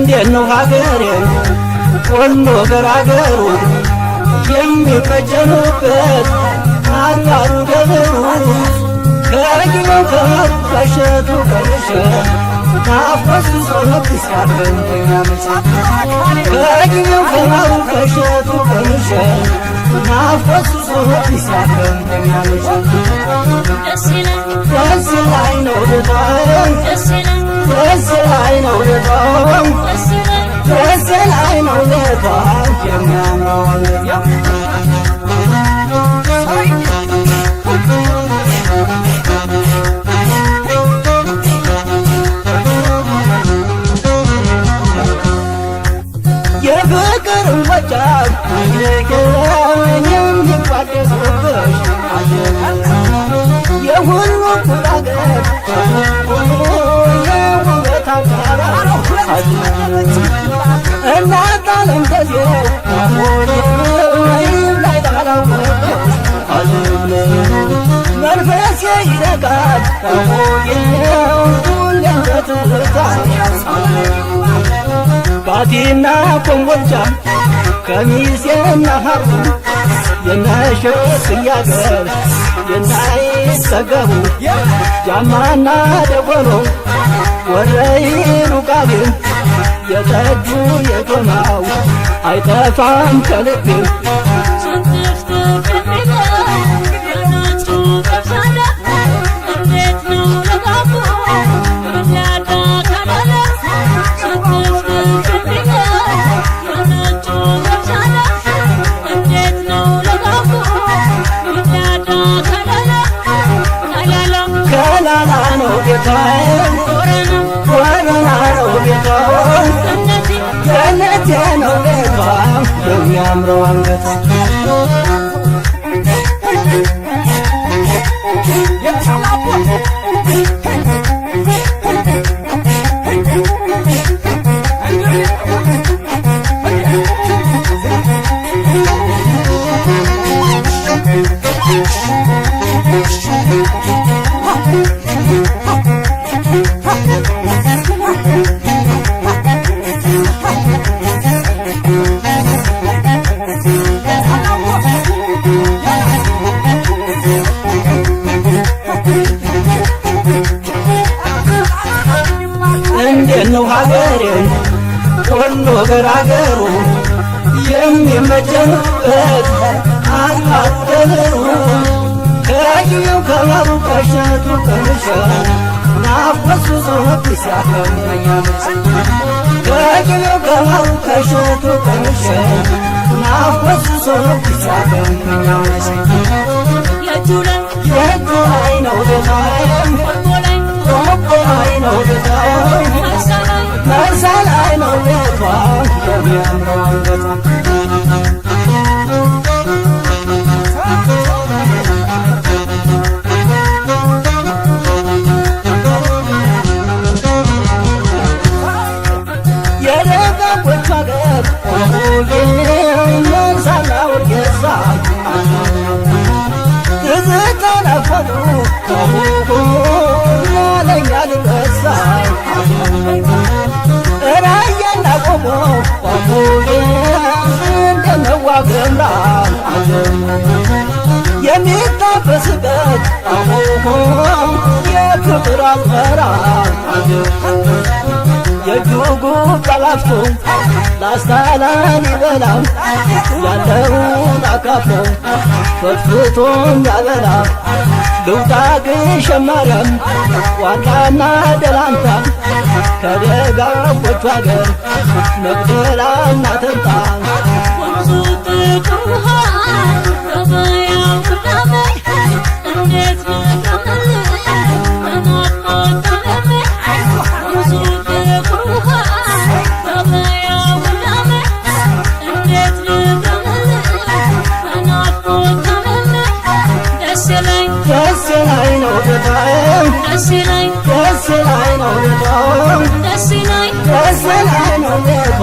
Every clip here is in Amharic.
እንዴት ነው ሀገሬን ወሎ ገራገሩ የሚፈጀኑበት አድባሩ ደብሩ ከጊዜው ከሸቱ ቀንሸ ናፍቆት ጾመት ሲያገኘኛ መቼ ከጊዜው ከሸቱ ቀንሸ ናፍቆት ጾመት ሲያገኘኛ መቼ ደስ ላይ ነው ልታየኝ ደስ ላይ ነው ልታየኝ ደስ ላይ ነው ልታየኝ የሚያምረው የፍቅርን ወጫት የሚቋደሱብሽ የሁሉ ኩላገር የውበት አጋራ እናት አለም ተዜው ላይ ጣላወቅ መንፈሴ ይረቃል ሁሌበትታ ባቲና ኮምቦልቻ ከሚሴና ሀሩ የነሸት እያገር የናይሰገቡ ጃማና ደጎሎ ወረይኑ ቃቤም የጠጁ የጎማው አይጠፋም ከልቤ ከላላ ነው ቤታዬን ወረና ነው ቤቷን ገነቴ ነው ቤቷ የሚያምረው አንገቷ እንዴት ነው ሀገሬን ወሎ ገራገሩ የሚመጀኑበት አድባሩ ደብሩ ከጊዜው ከበሩ ከሸቱ ቀንሸ ናፍቆት ጾመት ሲያገኘኛ መቼ ከጊዜው ከበሩ ከሸቱ ቀንሸ ናፍቆት ጾመት ሲያገኘኛ መቼ የእጁ ላይ ነው ቤታዬም ቆቦ ላይ ነው ቤታዬም መርሳ ላይ ነው ቤቷ የሚያምረው አንገቷ የደጋጎቹ አገር መርሳና ወርጌሳ ትዝታ ናፈቁ ለኛ ልረሳ ራያና ቆቦ እንደነዋገምራ የሚታበስበት የፍቅር አዝመራ የጁጉ ቀላፍቶ ላስታላን ይበላም ያለውን አካፍሎ ፈትፍቶም ያበላ ልውጣ ግሸን ማርያም ዋላና ደላንታ ከደጋጎቹ አገር መቅደላና ተንታ ወንዙ ጥቁር ውሃ ገበያው ቅዳሜ እንዴት ልቀመል በናፍቆት ተለሜ ወንዙ ጥቁር ውሃ ገበያው ቅዳሜ እንዴት ልቀመል በናፍቆት ተለሜ ደስ ላይ ነው ቤታዬም ደስ ላይ ነው ቤቷም ደስ ላይ ነው ቤቷ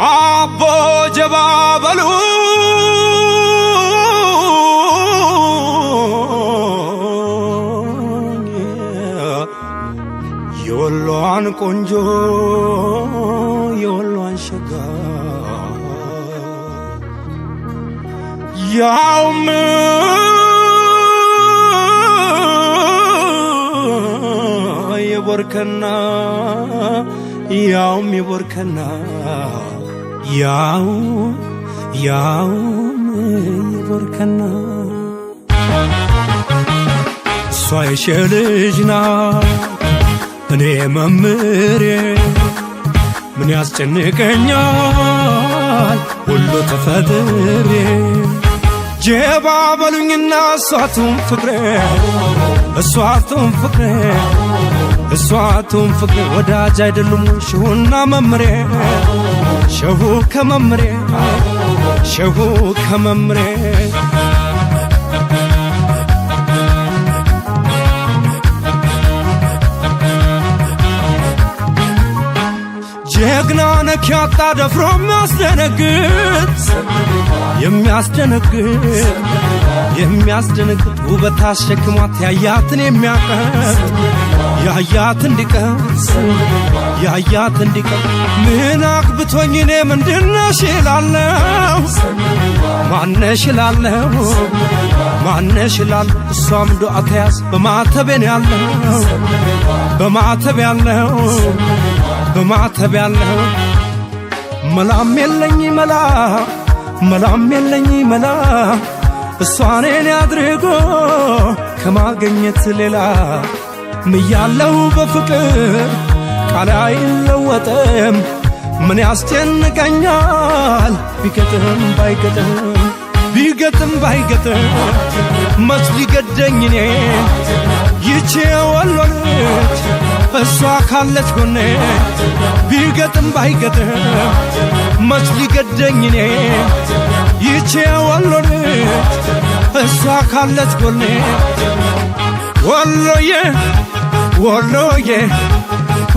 አቦ ጀባ በሉ የወሎዋን ቆንጆ የወሎዋን ሸጋ ያውም የቦርከና ያውም የቦርከና ያውም የቦርከና እሷ የሸልጅ ናት እኔ መምሬ ምን ያስጨንቀኛል ሁሉ ተፈጥሬ ጀባ በሉኝና እሷቱም ፍቅሬ እሷቱም ፍቅሬ እሷቱም ፍቅሬ ወዳጅ አይደሉም ሸሁና መምሬ ሸሁ ከመምሬ ሸሁ ከመምሬ ጀግና ነክ ያጣ ደፍሮ የሚያስደነግጥ ውበት አሸክሟት ያያትን የሚያቀጥ ያያት እንዲቀር ምን አግብቶኝ እኔ ምንድነሽ እላለሁ ማነሽ እላለሁ እሷም ዱዓ ተያዝ በማተቤን ያለው መላም የለኝ መላ እሷኔን ያድርጎ ከማገኘት ሌላ ምያለው በፍቅር ቃል አይለወጥም ምን ያስጨንቀኛል ቢገጥም ባይገጥም መች ሊገደኝ እኔ ይቼ ወሎ ልጅ እሷ ካለች ጎኔ ቢገጥም ባይገጥም መች ሊገደኝ እኔ ይቼ ወሎ ልጅ እሷ ካለች ጎኔ ወሎዬ ወሎዬ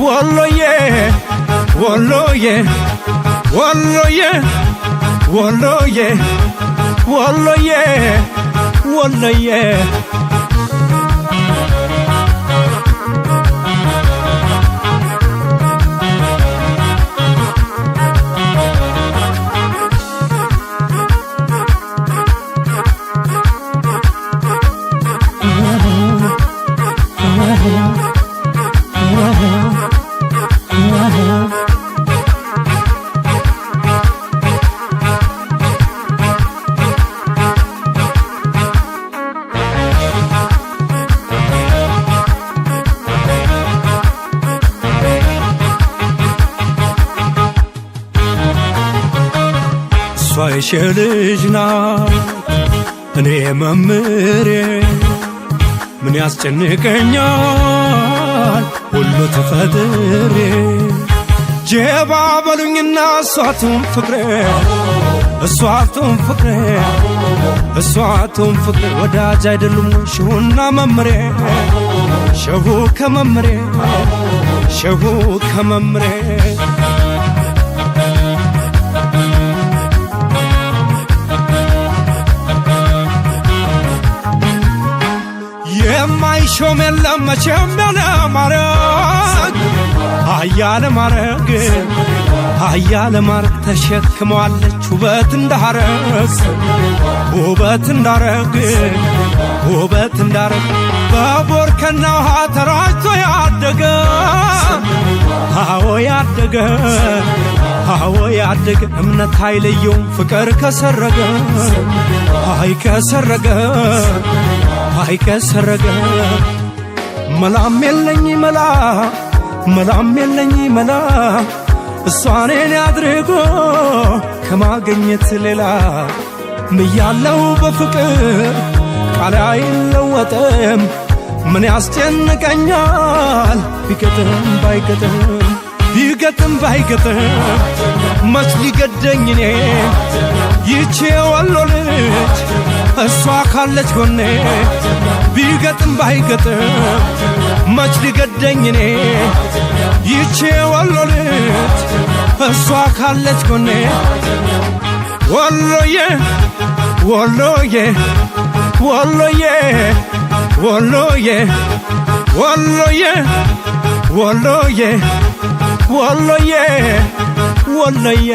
ወሎዬ ወሎዬ ወሎዬ ወሎዬ ወሎዬ ወሎዬ የሸልጅ ናት እኔ መምሬ ምን ያስጨንቀኛል ሁሉ ተፈጥሬ ጀባ በሉኝና እሷቱም ፍቅሬ ወዳጅ አይደሉም ሸሁና መምሬ ሸሁ ከመምሬ የማይሾም የለም መቼም ያለ ማረግ ተሸክመዋለች ውበት እንዳረግ በቦርከና ውሃ ተራጭቶ ያደገ እምነት አይለየውም ፍቅር ከሰረገ መላም የለኝ መላ እሷኔን ያድርጎ ከማገኘት ሌላ ምያለው በፍቅር ቃል አይለወጥም ምን ያስጨንቀኛል ቢገጥም ባይገጥም ቢገጥም ባይገጥም መች ሊገደኝ እኔ ይቼ ወሎ ልጅ እሷ ካለች ጎኔ ቢገጥም ባይገጥም መች ሊገደኝ እኔ ይቼ ወሎ ልጅ እሷ ካለች ጎኔ ወሎዬ ወሎዬ ወሎዬ ወሎዬ ወሎዬ ወሎዬ ወሎዬ ወሎዬ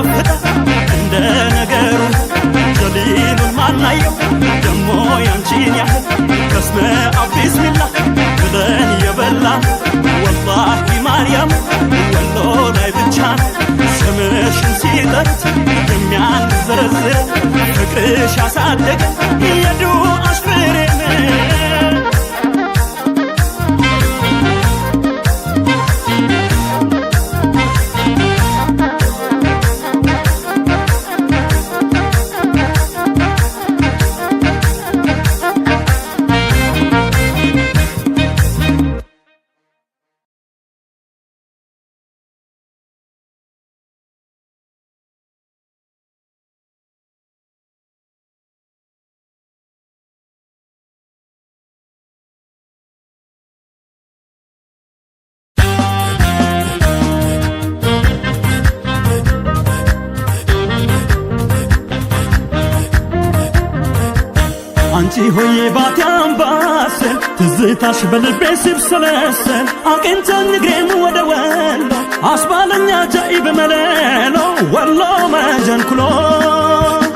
ይጣፍጣል እንደ ነገሩ ጀሊሉን ማናየው ደሞ ያንቺን ያህል በስመ አብ ቢስሚላህ ብለን የበላን ወላሂ ማርያም ወሎ ላይ ብቻ ስምሽን ሲጠሩት የሚያንዘረዝር ፍቅርሽ ያሳደገ የዱዓሽ ፍሬ አንቺ ሆዬ ባቲ አምባሰል ትዝታሽ በልቤ ሲብሰለሰል አቅንተኝ እግሬን ወደ ወሎ አስባለኛ ጃኢብ መለሎ ወሎ መጀንኩሎ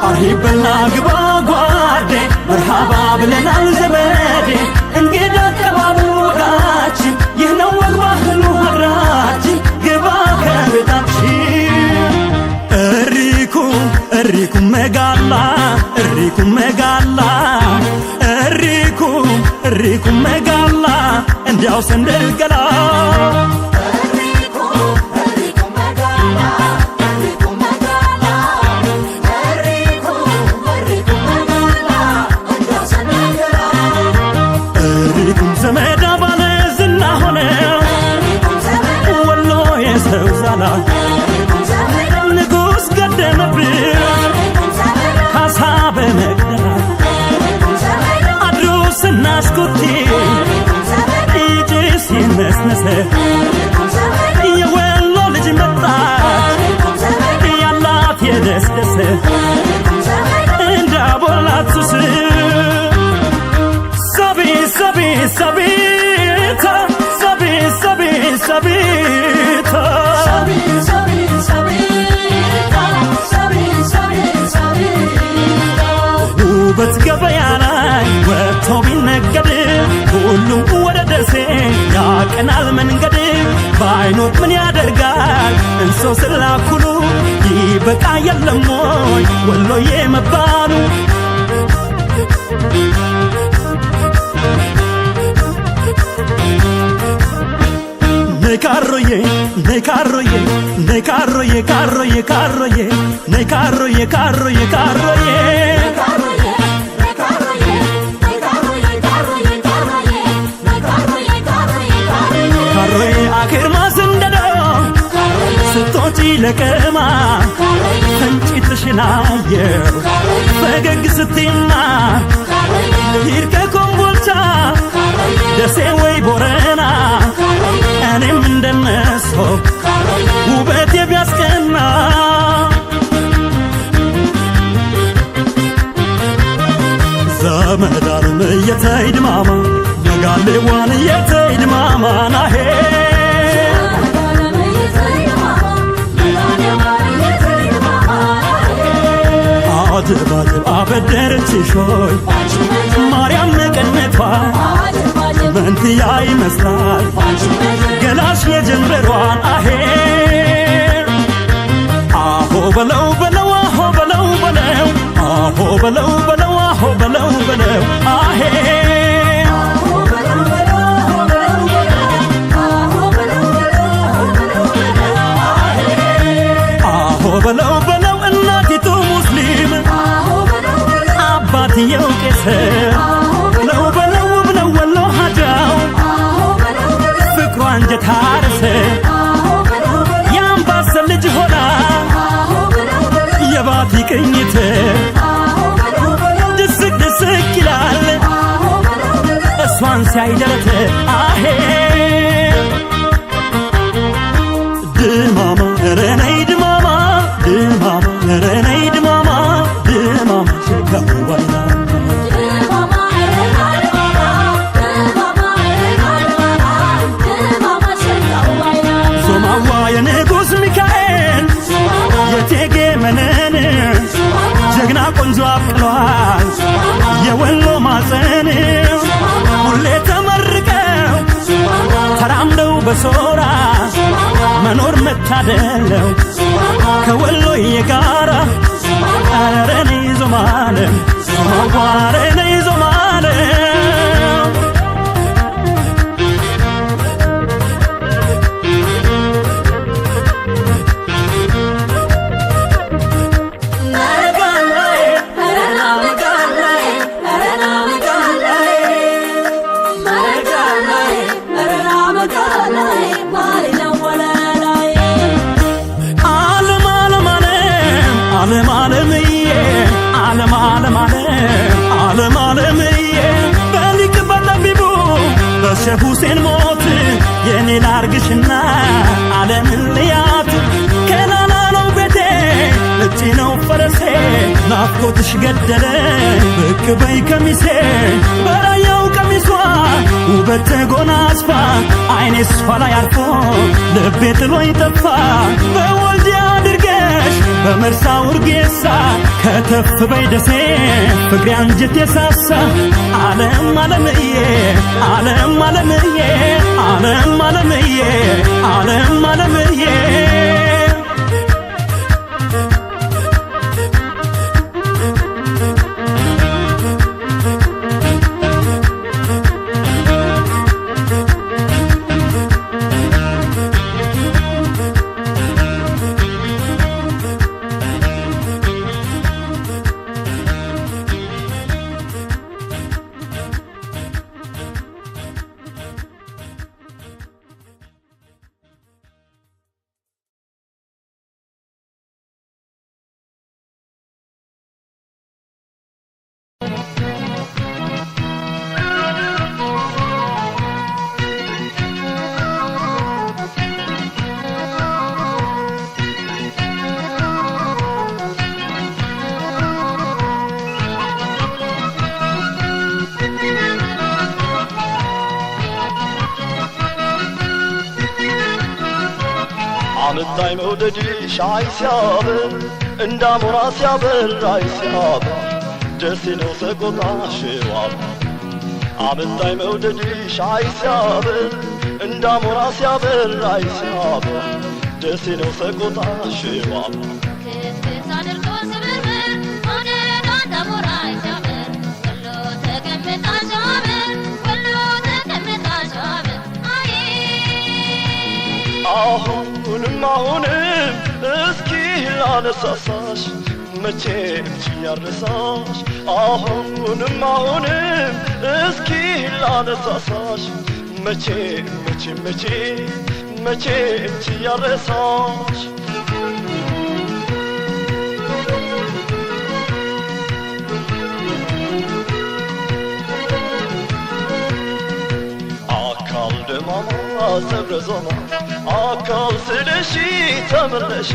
አርሂበና ግባ ጓዴ መርሃባ ብለናል ዘመዴ እንግዳ ቀባሉ ወዳችን ይህ ነው ወግ ባህሉ ሀገራችን ግባ ከቤታችን እሪኩ መጋላ እሪኩ መጋላ እንዲያው ሰንደል ገላ እሪኩም ዘመዳ ባለ ዝና ሆነ ወሎ የሰው ዛላ ንጉሥ ገደመብን ካሳ በመቅደላ ናስኩቲ ኢጅስ ይነስነሰ የወሎ ልጅ መጣች ያላት የደስደሰ እንዳቦላት ሱስ ሰቢ ሰቢ ሰቢታ ሰቢ ሰቢ ሰቢታ ውበት ገበያ ላይ ወጥቶ ቢነገድ ሁሉም ወደ ደሴ ያቀናል መንገድ ባይኖር ምን ያደርጋል እንሶ ስላኩሉ ይበቃ የለም ወይ ወሎዬ መባሉ ነካሮዬ ነካሮዬ ነካሮዬ ካሮዬ ካሮዬ ነካሮዬ ካሮዬ ካሮዬ ካሮዬ አክርማ ስንደዶ ስቶጪ ለቀማ ፈንጭትሽናየው ፈገግ ስትይማ ልሂድ ከኮምቦልቻ ደሴ ወይ ቦረና እኔም እንደነሶ ውበት ቢያስቀና ዘመዳንም የተይድማማ መጋሌዋን የተይድማማ ናሄ አድባድብ አበደረችሽ ሆይ ማርያም መቀነቷ መንትያ ይመስላል ገላሽ የጀንበሯን አሄ አሆ በለው በለው አሆ በለው በለው አሆ በለው በለው አሆ በለው በለው አሄ አሆ በለው በለው እናቲቱ ሙስሊም አባትየው ቄስ ነው በለው ብለው ወሎ ሀጃው ፍቅሯ አንጀት አርሰ የአምባሰል ልጅ ሆና ይዘዋል የወሎ ማፀን ሁሌ ተመርቀው ተራምደው በሶራ መኖር መታደለው ከወሎዬ ጋራ ኧረ ነይ ዞማለ ኧረ ነይ ዞማለ ሸህ ሁሴን ሞት የኔ ላርግሽና ዓለምን ልያት ከላላ ነው ቤቴ እቺ ነው ፈረሴ ናፍቆትሽ ገደለኝ ብቅ በይ ከሚሴ በራያው ቀሚሷ ውበት ተጎናጽፋ አይኔ እሷ ላይ አርፎ ልቤ ጥሎኝ ጠፋ በወልዲያ አድርገሽ በመርሳ ውርጌሳ ከተፍ በይ ደሴ ፍቅሬ አንጀት የሳሳ ዓለም ዓለምዬ ዓለም ዓለምዬ ዓለም ዓለምዬ ዓለም ዓለምዬ አመጣኝ መውደድሽ አይሲያበር እንዳሞራ ሲያበር አይሲያበር ደሴ ነው ሰቆጣ ሸዋብ አመጣኝ መውደድሽ አይሲያበር እንዳሞራ ሲያበር አይሲያበር ደሴ ነው ሰቆጣ ሸዋብ አሁንም እስኪ ላነሳሳሽ መቼም ችያረሳሽ አሁንም እስኪ ላነሳሳሽ መቼም ችያረሳሽ አካል ደማማ ሰብረዞማ አካል ስለሺ ተመለሺ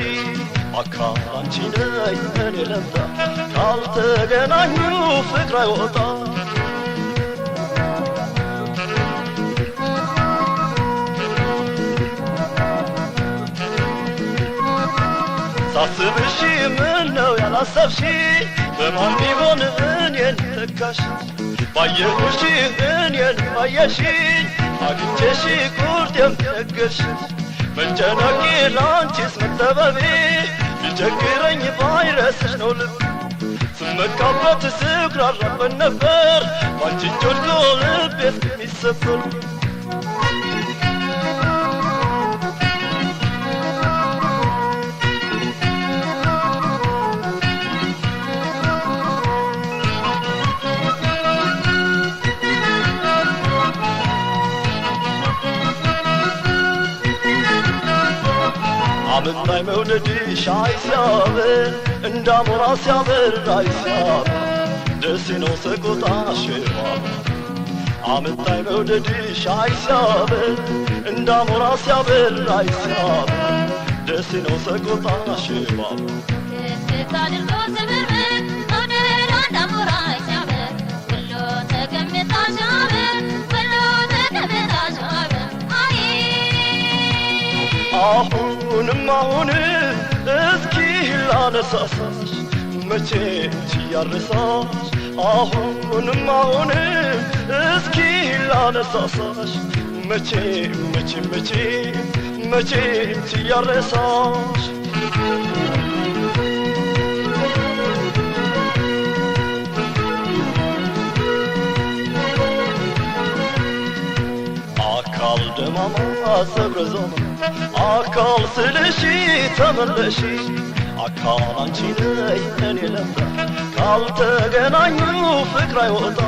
አካል አንቺ ነይ እኔ ለምዳ ካልተገናኙ ፍቅር አይወጣ ሳስብሽ ምነው ያላሰብሽ በማን ቢሆን እኔን ተካሽ ባየሁሽ እኔን ባየሽ አግኝቼሽ ቁርጤም ነገርሽ መጨነቄ ላንቺስ መጠበቤ ቢቸግረኝ ባይረስሽ ነው ልብ ስመካበት ስኩራራበት ነበር ባንቺ እጅ ወድቆ ልቤ እስከሚሰበር አመጣኝ መውደድሽ አይሲያበር እንዳሞራ ሲያበር አይሲያበር ደሴ ነው ሰቆጣ ሸዋብ አመጣኝ መውደድሽ አይሲያበር እንዳሞራ ሲያበር አይሲያበር ደሴ ነው ሰቆጣ ሸዋብ አሁንም እስኪ ላነሳሳሽ መቼም ችያርሳሽ አሁንም እስኪ ላነሳሳሽ መቼም ችያርሳሽ አካል ደማማ ሰብረዞማ አካል ስልሺ ተመለሺ አካል አንቺ ነይ እኔ ለምዳ ካልተገናኙ ፍቅር አይወጣ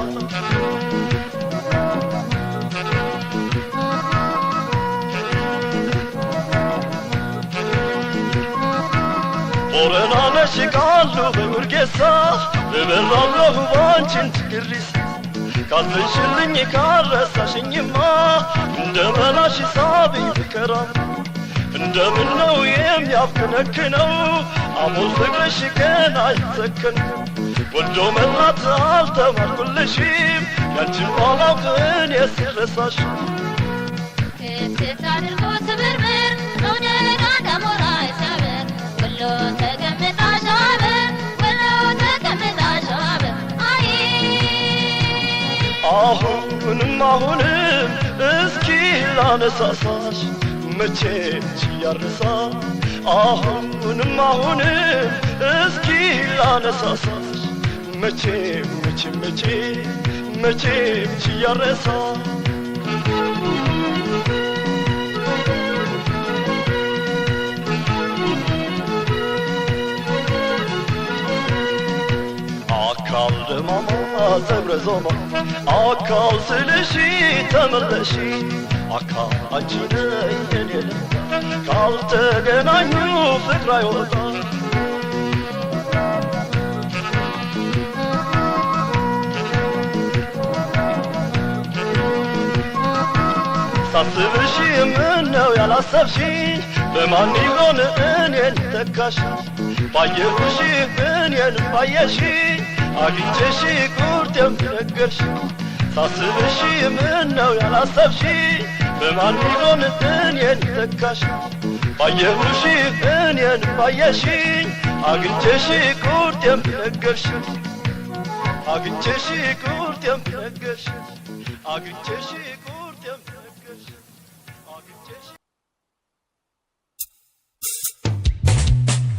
ቦረና ነሽ ቃሉ በውርጌሳ እበራለሁ ባንቺን ትግሪስ ካልተሽልኝ ካረሳሽኝማ እንደመላሽ ሳቢ ፍቅራ እንደምን ነው የሚያፍከነክነው አሞል ፍቅርሽ ገና አይሰከን ወዶ መላት አልተማርኩልሽም ያንቺን ባላውቅን የስረሳሽ ስታድርጎ ስብርብር መውደድ አዳሞራ ይሰብር ወሎ ተቀምጣሻበር አይ አሁንም እስኪ ላነሳሳሽ መቼም ችያርሳ አሁንም እስኪ ላነሳሳሽ መቼም ችያርሳ አካል ደማማ ሰብረዞማ አካል ስልሺ ተመለሺ አካል አንቺ ነይ እኔ ለምዳ ካልተገናኙ ፍቅር አይወጣ ሳስብሽ ምነው ያላሰብሽ በማን ይሆን እኔን ተካሽ ባየሁሽ እኔን ባየሽ አግኝቼሽ ቁርጤን ነገርሽ ሳስብሽ ምነው ያላሰብሽ በማን ይሆን እኔን ተካሽ ባየሁሽ እኔን ባየሽ አግኝቼሽ ቁርጤን ነገርሽ አግኝቼሽ ቁርጤን ነገርሽ አግኝቼሽ ቁርጤን ነገርሽ አግኝቼሽ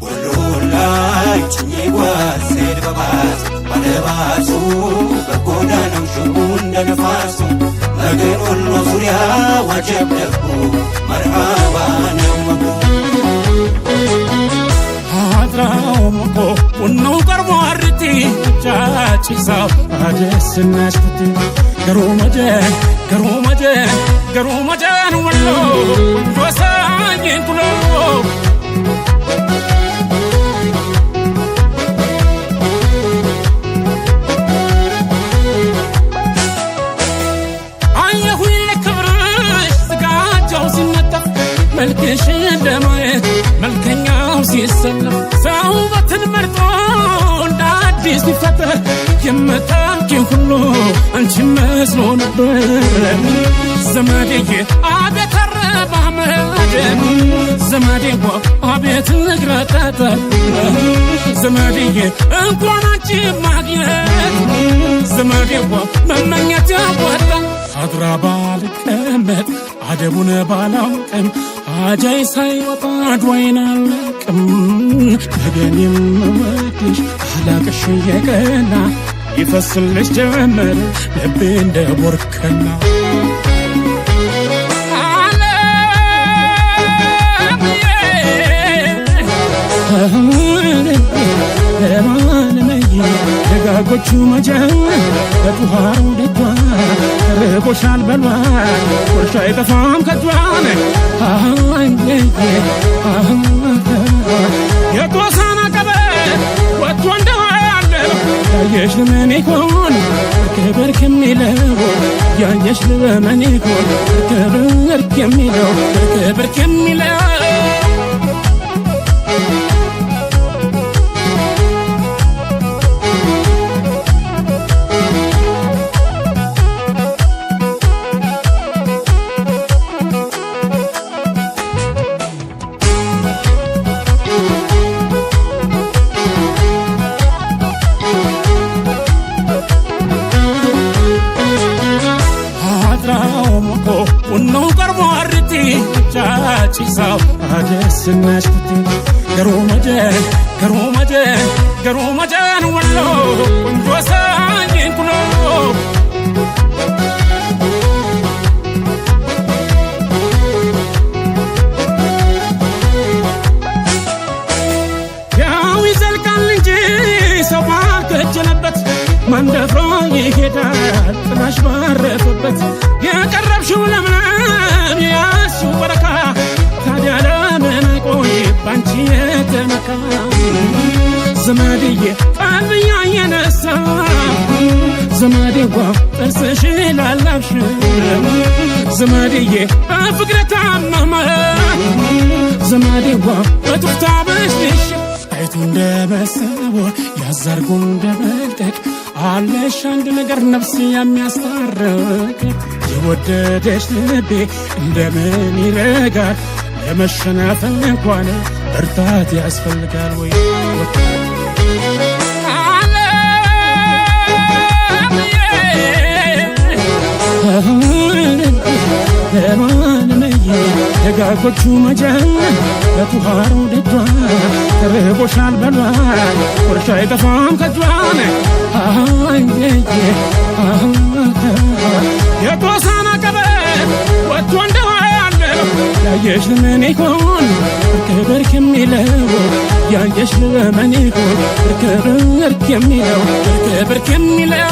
ወሎላይ ጭኝጓዝ ሴድ በባስ ባለባሱ በጎዳናው ሽቡ እንደ ነፋሱ መገን ወሎ ዙሪያ ዋጀብ ደጉ መርሃባ ነው አድራው መቆ ቡኑ ቀርቦ አርቲ ጫጭሳው አደስናሽቲ ገሩ መጀን ወሎ ወሳኝ ኩሎ መልክሽ ለማየት መልከኛው ሲሰለፍ ሰውበትን መርጦ እንደ አዲስ ሲፈጠር የምታውቂው ሁሉ አንቺ መስሎ ነበር ዘመዴዬ አቤት አረማመድ ዘመዴዋ አቤት ንግረጠጠ ዘመዴዬ እንኳን አንቺ ማግኘት ዘመዴዋ መመኘት ያወጣ አድራ ባልቀመጥ አደቡን ባላውቅም አጃይ ሳይወጣ ድዋይን አለቅም ነገን የምወድሽ አላቅሽ የቀና ይፈስልሽ ጀመር ልቤ እንደ ቦርከና ደጋጎቹ መጀን በቱሃሩ ደቷ ርቦሻል በሏል ወርሻ አይጠፋም ከቷን የጎሳና ቀበት ወጥቶ እንደዋለ ያየሽ ለምን ይሆን ክብር ከሚለው ያየሽ ለምን ይሆን ክብር ከሚለው ونو قربو عرتي جاچي ساو عدس ناشكتي قرو مجان ولو ونجو سانين كنو من دفعي هدال تناش بارفبت يا قرب شو لمنام يا سو بركة تادي على من قوي بانتي يتمكا زمادي قلبي ينسى زمادي وفرسشي لالبش زمادي فكرة عمما زمادي وفتختابش ليش አይቱ እንደበሰቦ ያዘርጉ እንደበልቀቅ አለሽ አንድ ነገር ነፍስ የሚያስታርቅ የወደደሽ ልቤ እንደምን ይረጋል ለመሸናፈል እንኳን እርታት ያስፈልጋል ወይ ደጋጎቹ መጀን በቱሃሩ ደጇ ተርቦሻል በሏል ወርሻ አይጠፋም ከጇን የቶሳና ቀበት ወጥቶ እንደዋለው ያየሽ ለምን ይሆን እርክ የሚለው ያየሽ ለምን ይሆን እርክ የሚለው እርክ የሚለው